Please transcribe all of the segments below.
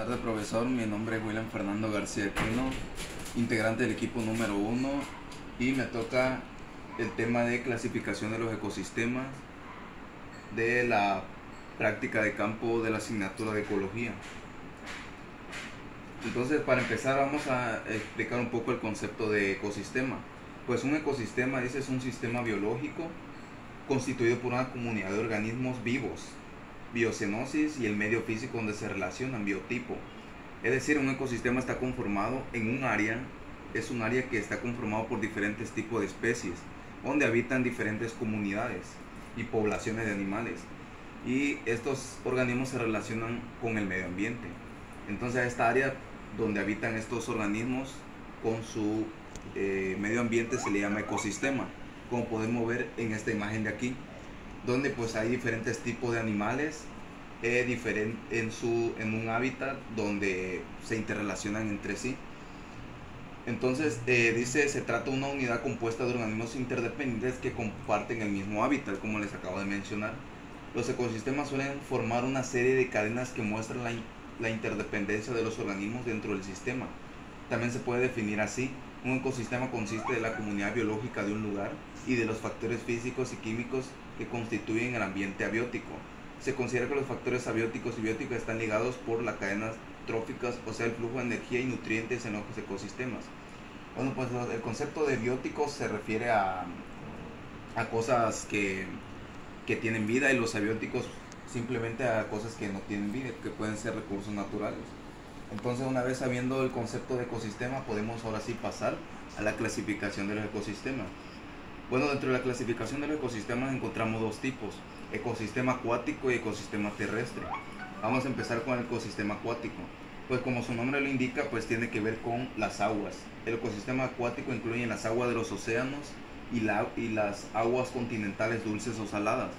Tardes, profesor. Mi nombre es William Fernando García Aquino, integrante del equipo número 1, y me toca el tema de clasificación de los ecosistemas de la práctica de campo de la asignatura de ecología. Entonces, para empezar, vamos a explicar un poco el concepto de ecosistema. Pues un ecosistema es un sistema biológico constituido por una comunidad de organismos vivos, biocenosis, y el medio físico donde se relacionan, biotipo. Es decir, un ecosistema está conformado en un área, es un área que está conformado por diferentes tipos de especies, donde habitan diferentes comunidades y poblaciones de animales, y estos organismos se relacionan con el medio ambiente. Entonces, esta área donde habitan estos organismos con su medio ambiente se le llama ecosistema, como podemos ver en esta imagen de aquí, donde pues hay diferentes tipos de animales en un hábitat donde se interrelacionan entre sí. Entonces dice, se trata de una unidad compuesta de organismos interdependientes que comparten el mismo hábitat, como les acabo de mencionar. Los ecosistemas suelen formar una serie de cadenas que muestran la interdependencia de los organismos dentro del sistema. También se puede definir así: un ecosistema consiste de la comunidad biológica de un lugar y de los factores físicos y químicos que constituyen el ambiente abiótico. Se considera que los factores abióticos y bióticos están ligados por las cadenas tróficas, o sea, el flujo de energía y nutrientes en los ecosistemas. Bueno, pues el concepto de bióticos se refiere a cosas que tienen vida, y los abióticos simplemente a cosas que no tienen vida, que pueden ser recursos naturales. Entonces, una vez sabiendo el concepto de ecosistema, podemos ahora sí pasar a la clasificación de los ecosistemas. Bueno, dentro de la clasificación de los ecosistemas encontramos dos tipos: ecosistema acuático y ecosistema terrestre. Vamos a empezar con el ecosistema acuático. Pues como su nombre lo indica, pues tiene que ver con las aguas. El ecosistema acuático incluye las aguas de los océanos y las aguas continentales dulces o saladas.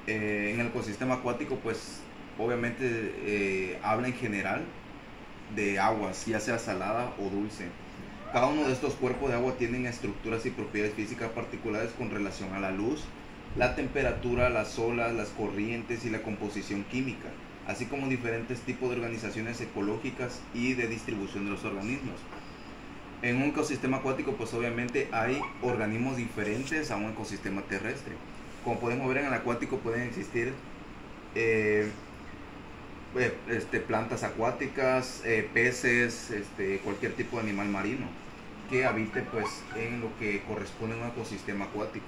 En el ecosistema acuático, pues obviamente habla en general de aguas, ya sea salada o dulce. Cada uno de estos cuerpos de agua tienen estructuras y propiedades físicas particulares con relación a la luz, la temperatura, las olas, las corrientes y la composición química, así como diferentes tipos de organizaciones ecológicas y de distribución de los organismos. En un ecosistema acuático, pues obviamente hay organismos diferentes a un ecosistema terrestre. Como podemos ver, en el acuático pueden existir plantas acuáticas, peces, cualquier tipo de animal marino que habite pues en lo que corresponde a un ecosistema acuático.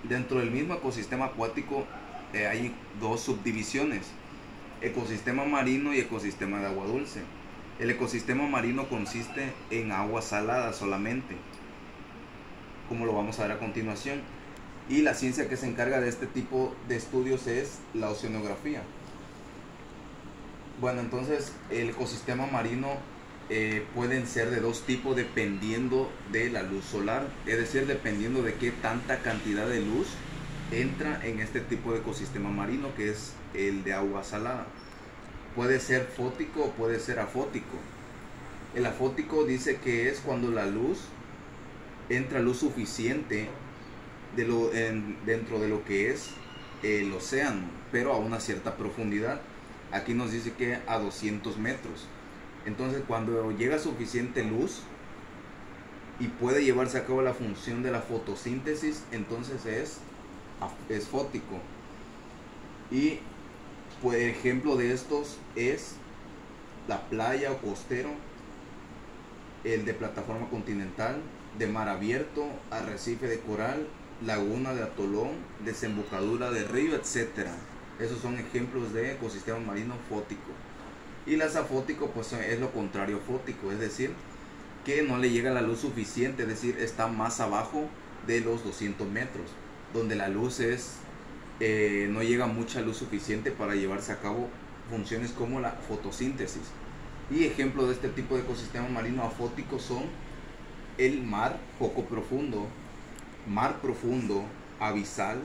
Dentro del mismo ecosistema acuático hay dos subdivisiones: ecosistema marino y ecosistema de agua dulce. El ecosistema marino consiste en agua salada solamente, como lo vamos a ver a continuación, y la ciencia que se encarga de este tipo de estudios es la oceanografía. Bueno, entonces el ecosistema marino pueden ser de dos tipos dependiendo de la luz solar, es decir, dependiendo de qué tanta cantidad de luz entra en este tipo de ecosistema marino, que es el de agua salada. Puede ser fótico o puede ser afótico. El afótico dice que es cuando la luz entra luz suficiente dentro de lo que es el océano, pero a una cierta profundidad. Aquí nos dice que a 200 metros. Entonces, cuando llega suficiente luz y puede llevarse a cabo la función de la fotosíntesis, entonces es fótico. Y por ejemplo de estos es la playa o costero, el de plataforma continental, de mar abierto, arrecife de coral, laguna de atolón, desembocadura de río, etc. Esos son ejemplos de ecosistema marino fótico. Y las afótico pues es lo contrario a fótico, es decir, que no le llega la luz suficiente, es decir, está más abajo de los 200 metros, donde la luz no llega mucha luz suficiente para llevarse a cabo funciones como la fotosíntesis. Y ejemplos de este tipo de ecosistema marino afótico son el mar poco profundo, mar profundo, abisal,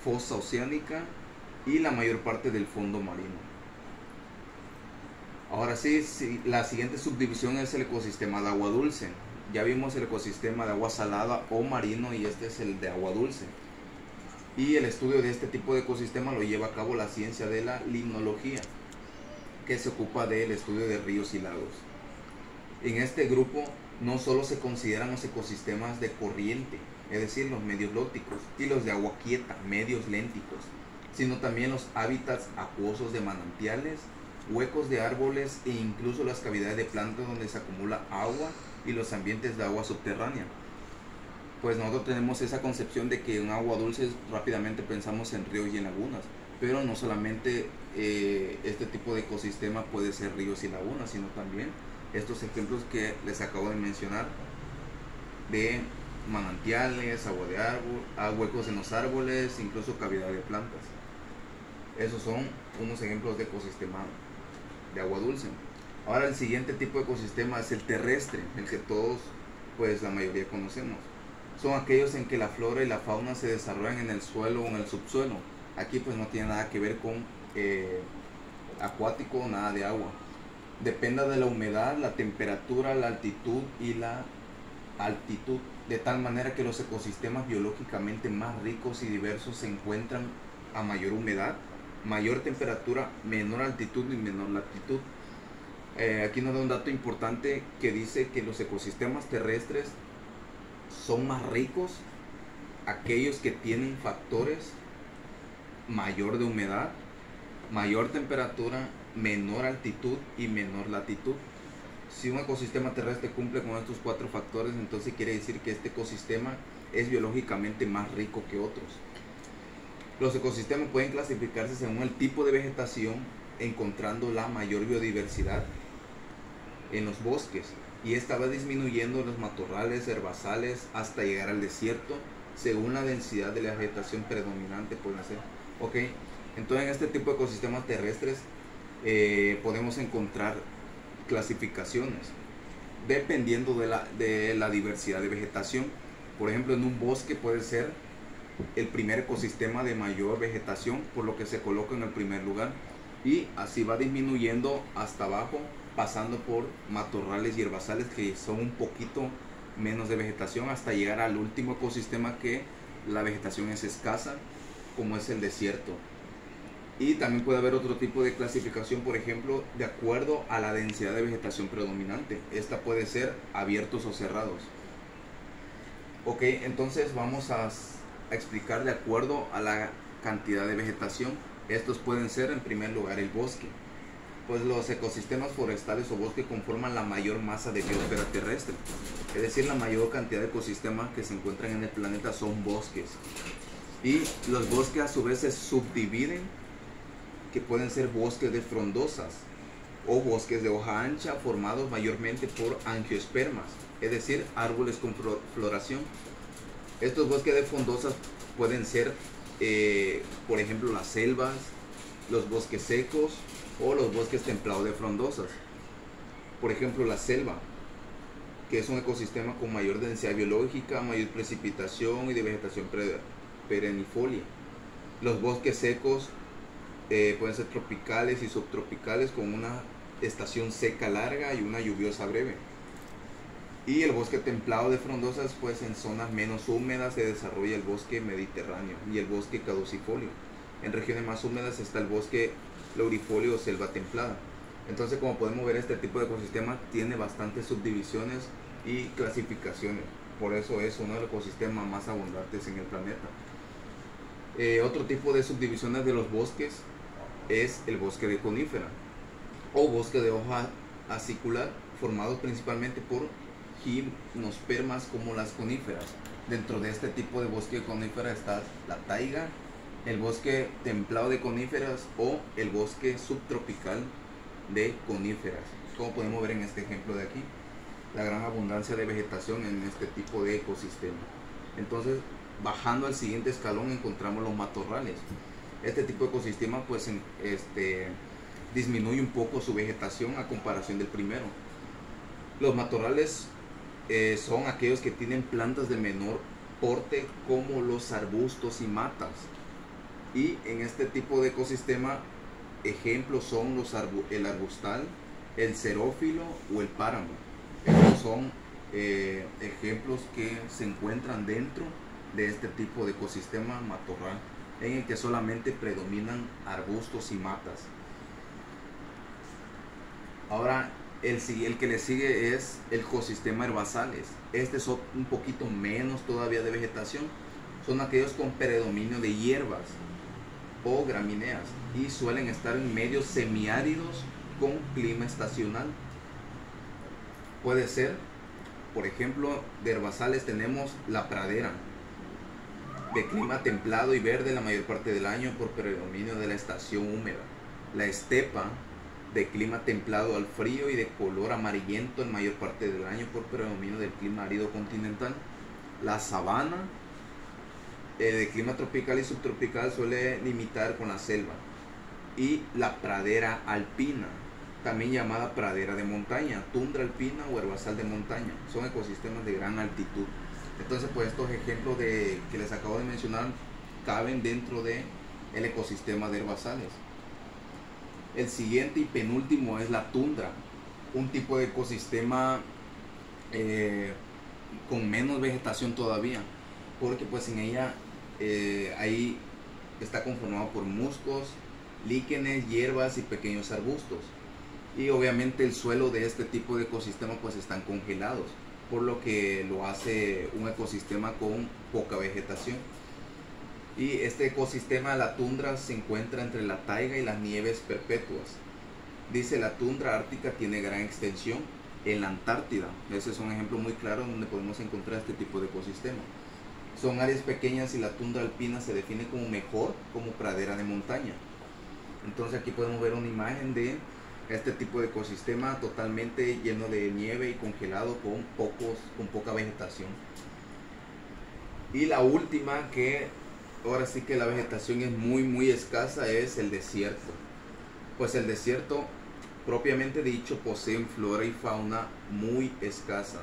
fosa oceánica y la mayor parte del fondo marino. Ahora sí, la siguiente subdivisión es el ecosistema de agua dulce. Ya vimos el ecosistema de agua salada o marino, y este es el de agua dulce. Y el estudio de este tipo de ecosistema lo lleva a cabo la ciencia de la limnología, que se ocupa del estudio de ríos y lagos. En este grupo no solo se consideran los ecosistemas de corriente, es decir, los medios lóticos, y los de agua quieta, medios lénticos, sino también los hábitats acuosos de manantiales, huecos de árboles e incluso las cavidades de plantas donde se acumula agua y los ambientes de agua subterránea. Pues nosotros tenemos esa concepción de que en agua dulce rápidamente pensamos en ríos y en lagunas, pero no solamente este tipo de ecosistema puede ser ríos y lagunas, sino también estos ejemplos que les acabo de mencionar de manantiales, agua de árbol, huecos en los árboles, incluso cavidad de plantas. Esos son unos ejemplos de ecosistema de agua dulce. Ahora el siguiente tipo de ecosistema es el terrestre, el que todos, pues la mayoría conocemos. Son aquellos en que la flora y la fauna se desarrollan en el suelo o en el subsuelo. Aquí pues no tiene nada que ver con acuático, nada de agua. Depende de la humedad, la temperatura, la altitud y la altitud, de tal manera que los ecosistemas biológicamente más ricos y diversos se encuentran a mayor humedad, mayor temperatura, menor altitud y menor latitud. Aquí nos da un dato importante que dice que los ecosistemas terrestres son más ricos aquellos que tienen factores mayor de humedad, mayor temperatura, menor altitud y menor latitud. Si un ecosistema terrestre cumple con estos 4 factores, entonces quiere decir que este ecosistema es biológicamente más rico que otros. Los ecosistemas pueden clasificarse según el tipo de vegetación, encontrando la mayor biodiversidad en los bosques, y esta va disminuyendo en los matorrales, herbazales, hasta llegar al desierto, según la densidad de la vegetación predominante puede ser. Ok, entonces en este tipo de ecosistemas terrestres podemos encontrar clasificaciones dependiendo de la diversidad de vegetación. Por ejemplo, en un bosque puede ser el primer ecosistema de mayor vegetación, por lo que se coloca en el primer lugar, y así va disminuyendo hasta abajo, pasando por matorrales y herbazales que son un poquito menos de vegetación, hasta llegar al último ecosistema que la vegetación es escasa, como es el desierto. Y también puede haber otro tipo de clasificación, por ejemplo, de acuerdo a la densidad de vegetación predominante. Esta puede ser abiertos o cerrados. Ok, entonces vamos a explicar de acuerdo a la cantidad de vegetación. Estos pueden ser, en primer lugar, el bosque. Pues los ecosistemas forestales o bosque conforman la mayor masa de biosfera terrestre. Es decir, la mayor cantidad de ecosistemas que se encuentran en el planeta son bosques. Y los bosques a su vez se subdividen, que pueden ser bosques de frondosas o bosques de hoja ancha formados mayormente por angiospermas, es decir, árboles con floración. Estos bosques de frondosas pueden ser, por ejemplo, las selvas, los bosques secos o los bosques templados de frondosas. Por ejemplo, la selva, que es un ecosistema con mayor densidad biológica, mayor precipitación y de vegetación perennifolia. Los bosques secos pueden ser tropicales y subtropicales, con una estación seca larga y una lluviosa breve. Y el bosque templado de frondosas, pues en zonas menos húmedas se desarrolla el bosque mediterráneo y el bosque caducifolio. En regiones más húmedas está el bosque laurifolio o selva templada. Entonces, como podemos ver, este tipo de ecosistema tiene bastantes subdivisiones y clasificaciones. Por eso es uno de los ecosistemas más abundantes en el planeta. Otro tipo de subdivisiones de los bosques es el bosque de conífera o bosque de hoja acicular, formado principalmente por gimnospermas como las coníferas. Dentro de este tipo de bosque de conífera está la taiga, el bosque templado de coníferas o el bosque subtropical de coníferas, como podemos ver en este ejemplo de aquí, la gran abundancia de vegetación en este tipo de ecosistema. Entonces, bajando al siguiente escalón encontramos los matorrales. Este tipo de ecosistema pues disminuye un poco su vegetación a comparación del primero. Los matorrales son aquellos que tienen plantas de menor porte, como los arbustos y matas. Y en este tipo de ecosistema, ejemplos son el arbustal, el xerófilo o el páramo. Estos son ejemplos que se encuentran dentro de este tipo de ecosistema matorral, en el que solamente predominan arbustos y matas. Ahora, el que le sigue es el ecosistema herbazales. Este es un poquito menos todavía de vegetación. Son aquellos con predominio de hierbas o gramíneas y suelen estar en medios semiáridos con clima estacional. Puede ser, por ejemplo, de herbazales tenemos la pradera, de clima templado y verde la mayor parte del año por predominio de la estación húmeda. La estepa, de clima templado al frío y de color amarillento en mayor parte del año por predominio del clima árido continental. La sabana, de clima tropical y subtropical, suele limitar con la selva. Y la pradera alpina, también llamada pradera de montaña, tundra alpina o herbazal de montaña, son ecosistemas de gran altitud. Entonces, pues estos ejemplos que les acabo de mencionar caben dentro del ecosistema de herbazales. El siguiente y penúltimo es la tundra, un tipo de ecosistema con menos vegetación todavía, porque pues en ella ahí está conformado por musgos, líquenes, hierbas y pequeños arbustos. Y obviamente el suelo de este tipo de ecosistema pues están congelados, por lo que lo hace un ecosistema con poca vegetación. Y este ecosistema, la tundra, se encuentra entre la taiga y las nieves perpetuas. Dice, la tundra ártica tiene gran extensión en la Antártida. Ese es un ejemplo muy claro donde podemos encontrar este tipo de ecosistema. Son áreas pequeñas y la tundra alpina se define como mejor como pradera de montaña. Entonces aquí podemos ver una imagen de este tipo de ecosistema totalmente lleno de nieve y congelado con poca vegetación. Y la última, que ahora sí que la vegetación es muy escasa, es el desierto. Pues el desierto, propiamente dicho, posee flora y fauna muy escasa.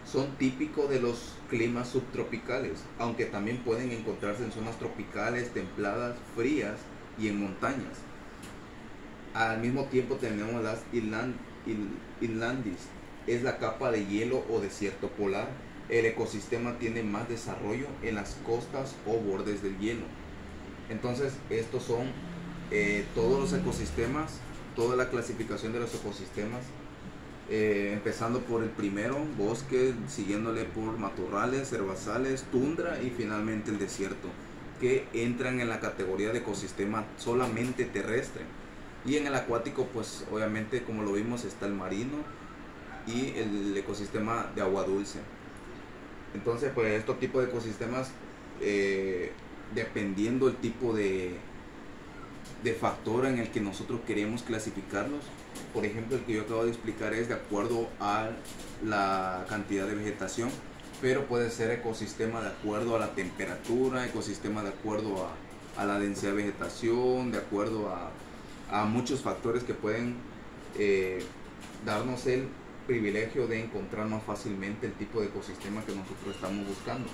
Son típicos de los climas subtropicales, aunque también pueden encontrarse en zonas tropicales, templadas, frías y en montañas. Al mismo tiempo tenemos las inlandis, es la capa de hielo o desierto polar. El ecosistema tiene más desarrollo en las costas o bordes del hielo. Entonces estos son todos los ecosistemas, toda la clasificación de los ecosistemas, empezando por el primero, bosque, siguiéndole por matorrales, herbazales, tundra y finalmente el desierto, que entran en la categoría de ecosistema solamente terrestre. Y en el acuático, pues obviamente, como lo vimos, está el marino y el ecosistema de agua dulce. Entonces, pues estos tipos de ecosistemas, dependiendo el tipo de factor en el que nosotros queremos clasificarlos, por ejemplo, el que yo acabo de explicar es de acuerdo a la cantidad de vegetación, pero puede ser ecosistema de acuerdo a la temperatura, ecosistema de acuerdo a la densidad de vegetación, de acuerdo a muchos factores que pueden darnos el privilegio de encontrar más fácilmente el tipo de ecosistema que nosotros estamos buscando.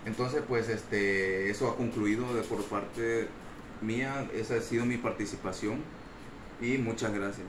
Entonces, pues eso ha concluido por parte mía. Esa ha sido mi participación y muchas gracias.